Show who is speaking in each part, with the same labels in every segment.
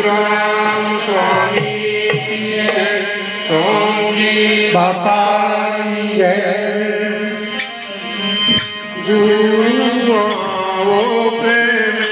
Speaker 1: રામ સ્વામી સોમજી બાપાની જય ગુરુ આવો પ્રેમે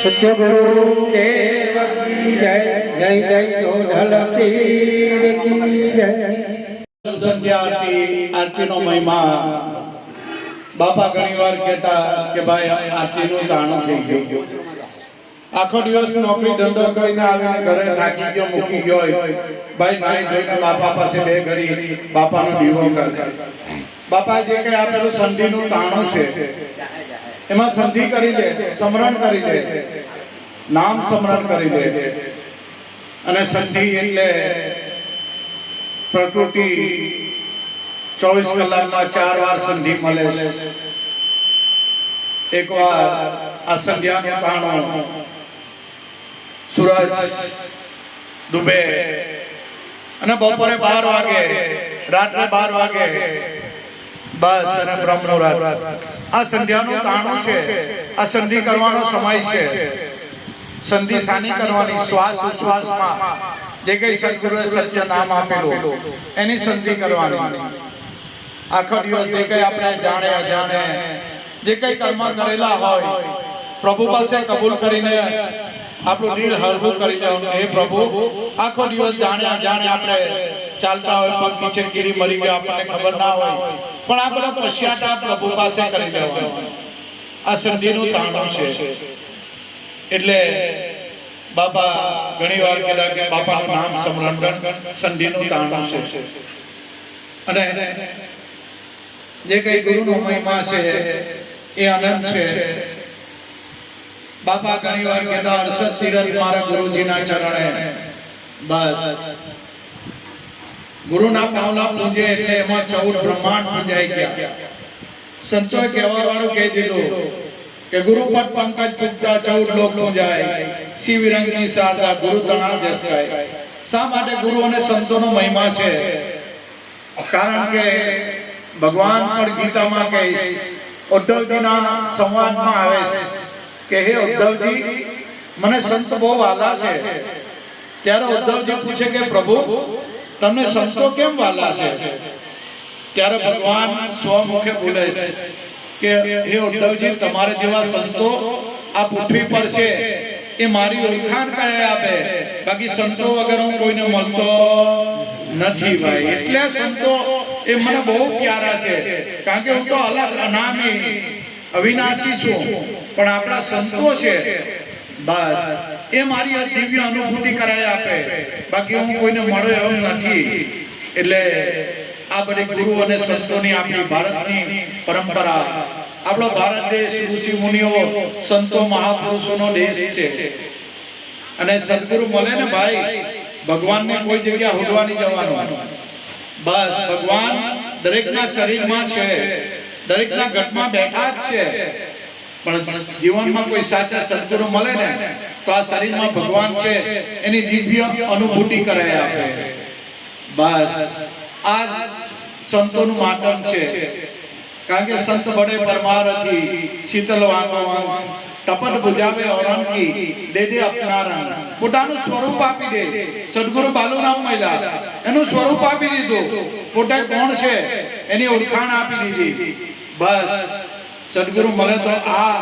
Speaker 2: સત્યગુરુ દેવ કી જય જય જય જોઢલ પીર કી જય
Speaker 3: સંધ્યા આરતીનો મહિમા બાપા ઘણીવાર કહેતા કે ભાઈ આરતીનું તાણું થઈ ગયું. આખો દિવસ નોકરી ધંધો કરીને આવીને ઘરે થાકી ગયો મૂકી ગયો ભાઈ નાઈ ધોઈને બાપા પાસે બે ઘડી બાપાનો દીવો કરે. બાપા જે કઈ આપેલું સંધિનું તાણું છે એમાં સંધિ કરી લે, સ્મરણ કરી લે, નામ સ્મરણ કરી લે. અને સંધિ એટલે પ્રકૃતિ 24 કલાકમાં 4 વાર સંધિ મળે છે. એક વાર આ સંધ્યાનું તાણું સૂરજ ડૂબે અને બપોરે 12 વાગે, રાત્રે 12 વાગે બસ અને બ્રહ્મમુહૂર્ત. આ સંધ્યાનું તાણું છે. આ સંધિ કરવાનો સમય છે. સંધિ સાની કરવાની? શ્વાસ ઉશ્વાસમાં જે કઈ સદગુરુએ સત્ય નામ આપેલું એની સંધિ કરવાની. આખો દિવસ જે કઈ આપણે જાણે અજાણે જે કઈ કર્મ કરેલા હોય પ્રભુ પાસે કબૂલ કરીને આપણું દિલ હળવું કરી દેવાનું. હે પ્રભુ, આખો દિવસ જાણે અજાણે આપણે ચાલતા હોય, પગ નીચે ગીરી મરી ગયો, આપણને ખબર ના હોય, પણ આપણે પશ્ચાતાપ પ્રભુ પાસે કરી દેવાનો. આ સંધિનું તાણું છે. એટલે બાપા ઘણી વાર કહેતા કે બાપાનું નામ સ્મરણ કર, સંધિનું તાણું છે. અને જે કઈ ગુરુનો મહિમા છે એ અનંત છે. બાપા ઘણી વાર કહેતા 68 તીરથ મારા ગુરુજીના ચરણે. બસ ગુરુના પાવલા પૂજે એટલે એમાં 14 બ્રહ્માંડ પૂજાઈ ગયા. સંતોએ કહેવા વાળું કહી દીધું કે ગુરુપદ પંકજ પૂજતા 14 લોક નો જાય, શિવ વિરંગી શારદા ગુરુ તણા જસ ગાય. શા માટે ગુરુ અને સંતોનો મહિમા છે? કારણ કે ભગવાન પણ ગીતામાં કહે છે, ઉદ્ધવજીના સંવાદમાં આવે છે કે હે ઉદ્ધવજી, મને સંત બહુ વાલા છે. ત્યારે ઉદ્ધવજી પૂછે કે પ્રભુ, તમને સંતો કેમ વાલા છે? ત્યારે ભગવાન સ્વમુખે બોલે છે કે હે ઉદ્ધવજી, તમારે જેવા સંતો આ પૃથ્વી પર છે એ મારી ઓળખાણ કરે આપે, બાકી સંતો વગર હું કોઈને મળતો નથી ભાઈ. એટલે સંતો એ મને બહુ પ્યારા છે, કારણ કે હું તો અલગ અનામી અવિનાશી છું, પણ આપણા સંતો છે બસ એ મારી દિવ્ય અનુભૂતિ કરાય આપે, બાકી હું કોઈને મળ્યો એમ નથી. એટલે આ બધી ગુરુ અને સંતોની આપણી ભારતની પરંપરા, આપણો ભારત દેશ ઋષિ મુનિઓ સંતો મહાપુરુષોનો દેશ છે. અને સદગુરુ મળે ને ભાઈ, ભગવાનને કોઈ જગ્યા હોદવાની જવાનું, બસ ભગવાન દરેકના શરીરમાં છે, દરેકના ઘટમાં બેઠા જ છે. પણ જીવનમાં કોઈ સાચા સદગુરુ મળે ને તો આ શરીરમાં ભગવાન છે એની દિવ્ય અનુભૂતિ કરાય આપે. બસ આ સંતોનું માતમ છે. કારણ કે સંત બડે પરમારથી શીતલ વાંગો ટપટ બુજાવે ઓરંકી દે દે અપનારણ. પોતાનું સ્વરૂપ આપી દે. સદગુરુ બાલુરામ મહિલા એનું સ્વરૂપ આપી દીધું, પોતે કોણ છે એની ઓળખાણ આપી દીધી. બસ સદગુરુ મળે તો આ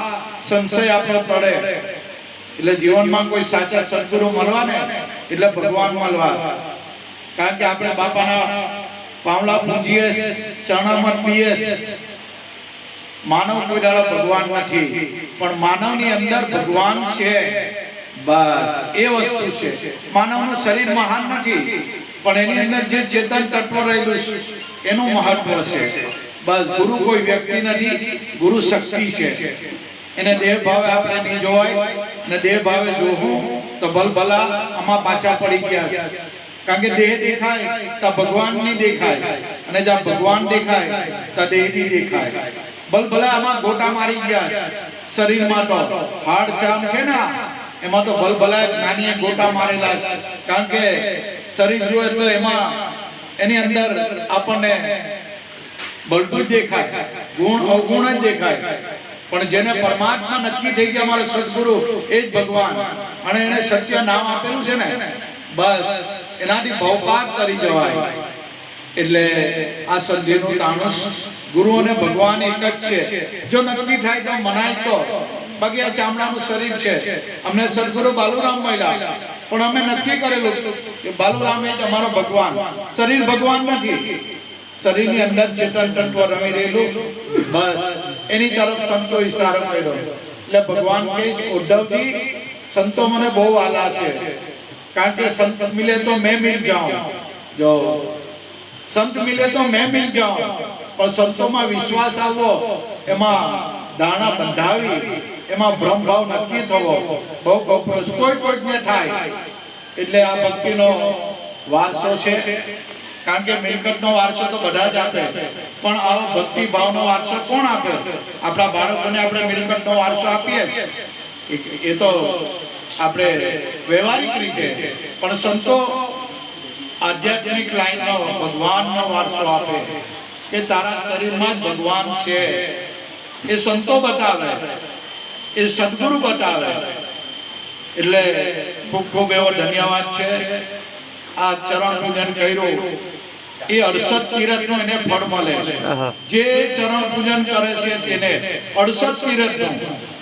Speaker 3: સંશય આપણો તળે. એટલે જીવનમાં કોઈ સાચા સદગુરુ મળવા ને એટલે ભગવાન મળવા. કારણ કે આપણે બાપાના પાવલા પૂજીએ, ચરણામત પીએ. માનવ કોઈ દાડો ભગવાન નથી, પણ માનવની અંદર ભગવાન છે. બસ એ વસ્તુ છે. માનવનું શરીર મહાન નથી, પણ એની અંદર જે ચેતન તત્વ રહેલું છે એનું મહત્વ છે. બસ ગુરુ કોઈ વ્યક્તિ નથી, ગુરુ શક્તિ છે. એને દેહ ભાવે આપણે નહીં જોવાય, ને દેહ ભાવે જોવું તો ભલભલા આમાં પાછા પડી ગયા. કારણ કે દેહ દેખાય તો ભગવાન નહીં દેખાય, અને જ્યાં ભગવાન દેખાય તો દેહ નહીં દેખાય. ભલભલા આમાં ગોટા મારી ગયા શરીરમાં. તો હાડ ચામ છે ને એમાં તો ભલભલા નાની ગોટા મારેલા. કારણ કે શરીર જોઈએ તો એમાં એની અંદર આપણને બળતું જ દેખાય, ગુણ અવગુણ જ દેખાય. પણ જેને પરમાત્મા નક્કી થઈ ગયા અમારો સદગુરુ એ જ ભગવાન, અને એને સત્ય નામ આપેલું છે ને, બસ એનાથી ભવપાત કરી જવાય. એટલે આ સંધિનું તાણું ગુરુ અને ભગવાન એક જ છે. જો નક્કી થાય તો મનાય તો, બાકી આ ચામડાનું શરીર છે. અમને સદગુરુ બાલુરામ મળ્યા, પણ અમે નક્કી કરેલું કે બાલુરામ એ જ અમારો ભગવાન. શરીર ભગવાન નથી, શરીરની અંદર ચેતન તત્વ રમી રહેલું. બસ એની તરફ સંતો ઈશારો કર્યો. એટલે ભગવાન કહે છે, ઉદ્ધવજી સંતો મને બહુ વાલા છે, કારણ કે સંત મિલે તો મેં મિલ જાઉં. જો સંત મિલે તો મેં મિલ જાઉં, પણ સંતોમાં વિશ્વાસ આવવો, એમાં દાણા બંધાવી, એમાં બ્રહ્મભાવ નક્કી થવો બહુ ગોપરો કોઈ ને થાય. એટલે આ ભક્તિનો વારસો છે. કારણ કે મિલકતનો વારસો તો બધા જ આપે, પણ આવો ભક્તિ ભાવનો વારસો કોણ આપે? આપણા બાળકોને આપણે મિલકતનો વારસો આપીએ એ તો આપણે વ્યવહારિક રીતે, પણ સંતો આધ્યાત્મિક લાઈનનો ભગવાનનો વારસો આપે કે તારા શરીરમાં જ ભગવાન છે. એ સંતો બતાવે, એ સદગુરુ બતાવે. એટલે ખૂબ ખૂબ એવો ધન્યવાદ છે. આ ચરણ પૂજન કર્યું એ 68 તીર્થનું એને ફળ મળે. જે ચરણ પૂજન કરે છે તેને 68 તીર્થનું.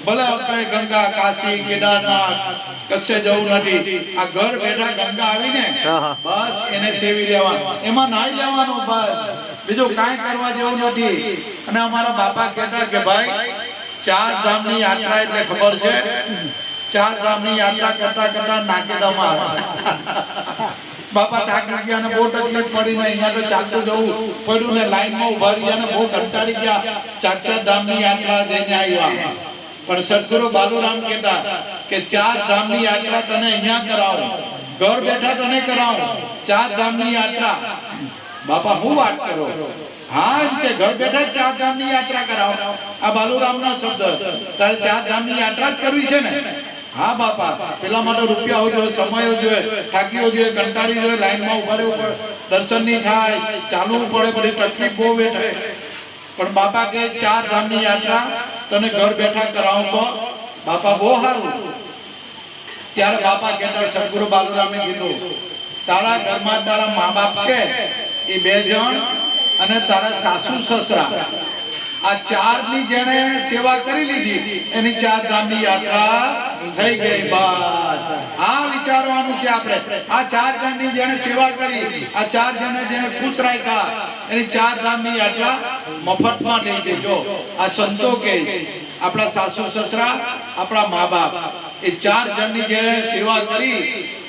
Speaker 3: ભલે આપણે ગંગા, કાશી, કેદારનાથ કશે જવું નથી, આ ઘર બેઠા ગંગા આવીને બસ એને સેવી લેવાનું, એમાં નાઈ લેવાનું, બસ બીજું કાંઈ કરવા જેવું નથી. અને અમારા બાપા કહેતા કે ભાઈ 4 ધામની યાત્રા એટલે ખબર છે, 4 ધામની યાત્રા કરતા કરતા નાકે દમ આવે. બાપા થાકી ગયા અને બહુ તકલીફ પડી ને અહીંયા તો ચાલતું જવું પડ્યું ને લાઈનમાં ઉભા રહ્યા ને બહુ કંટાળી ગયા. 4 ધામની યાત્રા જઈને આવ્યા. પણ સદગુરુ બાલુરામ કહેતા કે 4 ધામની યાત્રા તને અહીંયા કરાવું, ઘર બેઠા તને કરાવું. 4 ધામની યાત્રા બાપા હું વાત કરો? હા એમ કે ઘર બેઠા જ ચાર ધામની યાત્રા કરાવો. આ બાલુરામના શબ્દ. તારે ચાર ધામની યાત્રા જ કરવી છે ને? હા બાપા, પેલા માટે રૂપિયા હોવો જોઈએ, સમય હોવો જોઈએ, થાકીઓ જોઈએ, કંટાળી જોઈએ, લાઈનમાં ઉભા રહેવું પડે, દર્શન નહીં થાય, ચાલવું પડે, બધી તકલીફ બહુ વેઠે. પણ બાપા કે ચાર ધામની યાત્રા તને ઘર બેઠા કરાવું તો બાપા બહુ સારું. ત્યારે બાપા કહેતા સદગુરુ બાલુરામે કીધું, તારા ઘરમાં તારા મા બાપ છે એ 2 જણ અને તારા સાસુ સસરા, આ 4 ની જેણે સેવા કરી લીધી એની 4 ધામની યાત્રા થઈ ગઈ. બસ આ વિચારવાનું છે આપણે. આ 4 ધામની જેણે સેવા કરી, આ 4 જણે જેણે ખુશ રાખ્યા એની 4 ધામની યાત્રા મફતમાં થઈ દેજો. આ સંતો કે આપણા સાસુ સસરા, આપણા મા બાપ, એ 4 જણની જેણે સેવા કરી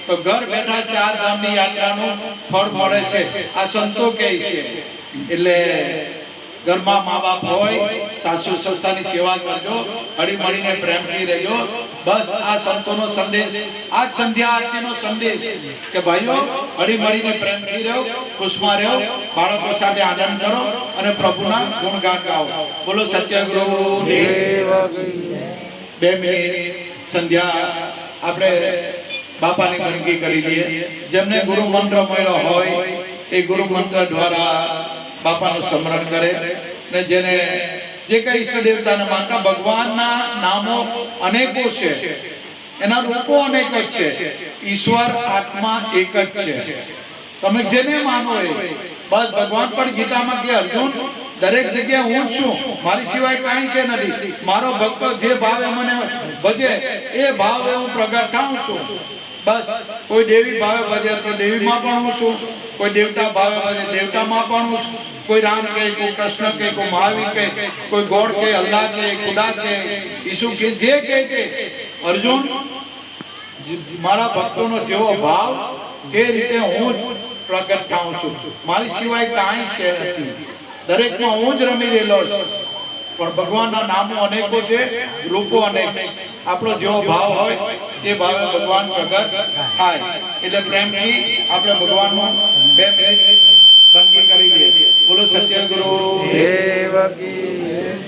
Speaker 3: તો ઘર બેઠા 4 ધામની યાત્રાનું ફળ મળે છે. આ સંતો કહે છે. એટલે ઘરમાં મા બાપ હોય, સાસુ સસરાની સેવા કરજો, હળી મળીને પ્રેમથી રહેજો. બસ આ સંતોનો સંદેશ, આ સંધ્યા આરતીનો સંદેશ કે ભાઈઓ હળી મળીને પ્રેમથી રહો, ખુશમાં રહો, બાળકો સાથે આનંદ કરો અને પ્રભુના ગુણગાન ગાઓ. બોલો સત્યગુરુ દેવ. 2 મિનિટ સંધ્યા આપણે બાપાની વંદગી કરી લઈએ. જેમને ગુરુ મંત્ર મળ્યો હોય એ ગુરુ મંત્ર દ્વારા બાપાનું સ્મરણ કરે. ને જેને જે કઈ ઈષ્ટ દેવતાને માનતા, ભગવાનના નામો અનેકો છે, એના રૂપો અનેક જ છે, ઈશ્વર આત્મા એક જ છે. તમે જેને માનો એ બસ. ભગવાન પણ ગીતામાં કે અર્જુન દરેક જગ્યાએ હું જ છું, મારી સિવાય કાંઈ છે નથી. મારો ભક્ત જે ભાવે મને ભજે એ ભાવે હું પ્રગટ થાઉં છું. બસ કોઈ દેવી ભાવે ભજે તો દેવીમાં પણ હું છું, કોઈ દેવતા ભાવે ભજે દેવતામાં પણ હું છું. કોઈ રામ કે, કોઈ કૃષ્ણ કે, કોઈ મહાવીર કે, કોઈ ગોડ કે, અલ્લાહ કે, ખુદા કે, ઈસુ કે, જે કે અર્જુન મારા ભક્તોનો જેવો ભાવ તે રીતે હું જ પ્રગટ થાઉં છું. મારી સિવાય કાંઈ છે નથી, દરેકમાં હું જ રમી રહેલો છું. પણ ભગવાનના નામો અનેકો છે, રૂપો અનેક છે. આપણો જેવો ભાવ હોય તે ભાવે ભગવાન પ્રગટ થાય. એટલે પ્રેમથી આપણે ભગવાનનું 2 મિનિટ વંદગી કરી લઈએ. બોલો સત્યગુરુ
Speaker 2: દેવ કી